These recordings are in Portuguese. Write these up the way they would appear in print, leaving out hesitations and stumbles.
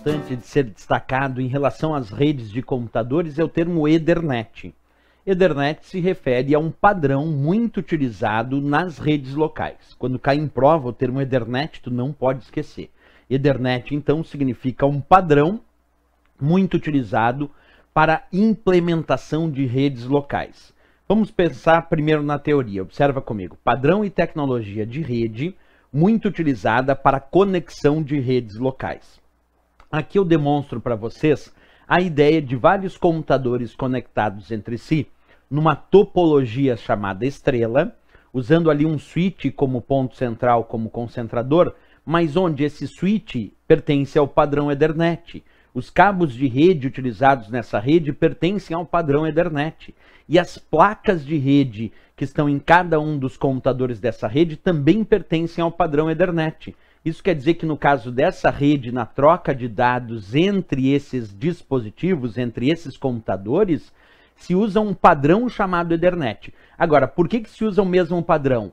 importante de ser destacado em relação às redes de computadores é o termo Ethernet. Ethernet se refere a um padrão muito utilizado nas redes locais. Quando cai em prova o termo Ethernet, tu não pode esquecer. Ethernet, então, significa um padrão muito utilizado para implementação de redes locais. Vamos pensar primeiro na teoria. Observa comigo. Padrão e tecnologia de rede muito utilizada para conexão de redes locais. Aqui eu demonstro para vocês a ideia de vários computadores conectados entre si numa topologia chamada estrela, usando ali um switch como ponto central, como concentrador, mas onde esse switch pertence ao padrão Ethernet. Os cabos de rede utilizados nessa rede pertencem ao padrão Ethernet. E as placas de rede que estão em cada um dos computadores dessa rede também pertencem ao padrão Ethernet. Isso quer dizer que no caso dessa rede, na troca de dados entre esses dispositivos, entre esses computadores, se usa um padrão chamado Ethernet. Agora, por que se usa o mesmo padrão?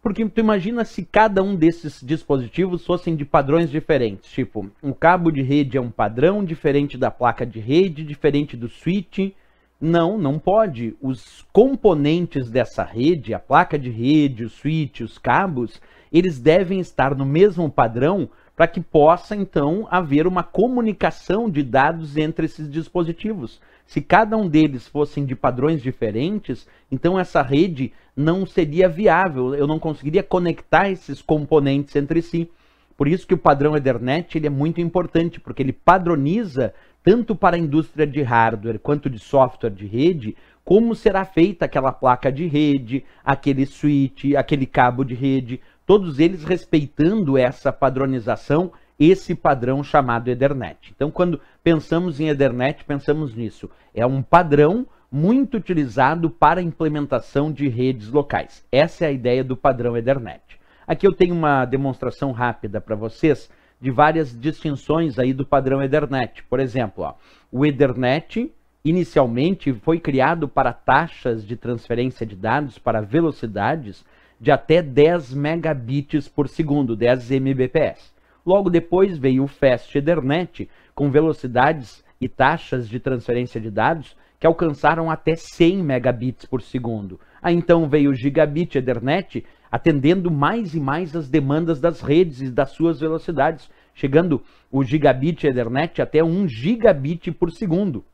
Porque tu imagina se cada um desses dispositivos fossem de padrões diferentes. Tipo, um cabo de rede é um padrão diferente da placa de rede, diferente do switch. Não pode. Os componentes dessa rede, a placa de rede, o switch, os cabos, eles devem estar no mesmo padrão para que possa, então, haver uma comunicação de dados entre esses dispositivos. Se cada um deles fossem de padrões diferentes, então essa rede não seria viável, eu não conseguiria conectar esses componentes entre si. Por isso que o padrão Ethernet ele é muito importante, porque ele padroniza tanto para a indústria de hardware quanto de software de rede, como será feita aquela placa de rede, aquele switch, aquele cabo de rede, todos eles respeitando essa padronização, esse padrão chamado Ethernet. Então, quando pensamos em Ethernet, pensamos nisso. É um padrão muito utilizado para a implementação de redes locais. Essa é a ideia do padrão Ethernet. Aqui eu tenho uma demonstração rápida para vocês de várias distinções aí do padrão Ethernet. Por exemplo, ó, o Ethernet inicialmente foi criado para taxas de transferência de dados para velocidades de até 10 megabits por segundo, 10 Mbps. Logo depois veio o Fast Ethernet, com velocidades e taxas de transferência de dados que alcançaram até 100 megabits por segundo. Aí então veio o Gigabit Ethernet, atendendo mais e mais as demandas das redes e das suas velocidades, chegando o Gigabit Ethernet até 1 gigabit por segundo.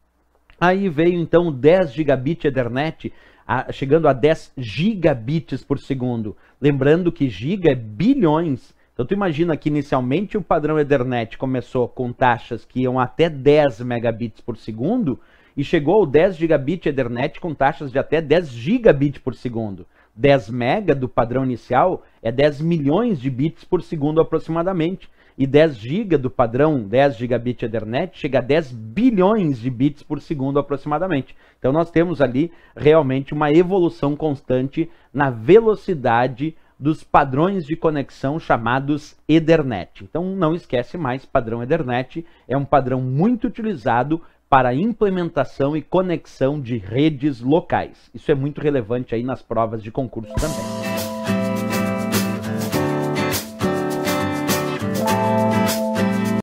Aí veio então o 10 Gigabit Ethernet, chegando a 10 gigabits por segundo. Lembrando que giga é bilhões. Então tu imagina que inicialmente o padrão Ethernet começou com taxas que iam até 10 megabits por segundo e chegou ao 10 Gigabit Ethernet com taxas de até 10 gigabits por segundo. 10 mega do padrão inicial é 10 milhões de bits por segundo aproximadamente. E 10 GB do padrão 10 Gigabit Ethernet chega a 10 bilhões de bits por segundo aproximadamente. Então nós temos ali realmente uma evolução constante na velocidade dos padrões de conexão chamados Ethernet. Então não esquece mais, padrão Ethernet é um padrão muito utilizado para a implementação e conexão de redes locais. Isso é muito relevante aí nas provas de concurso também.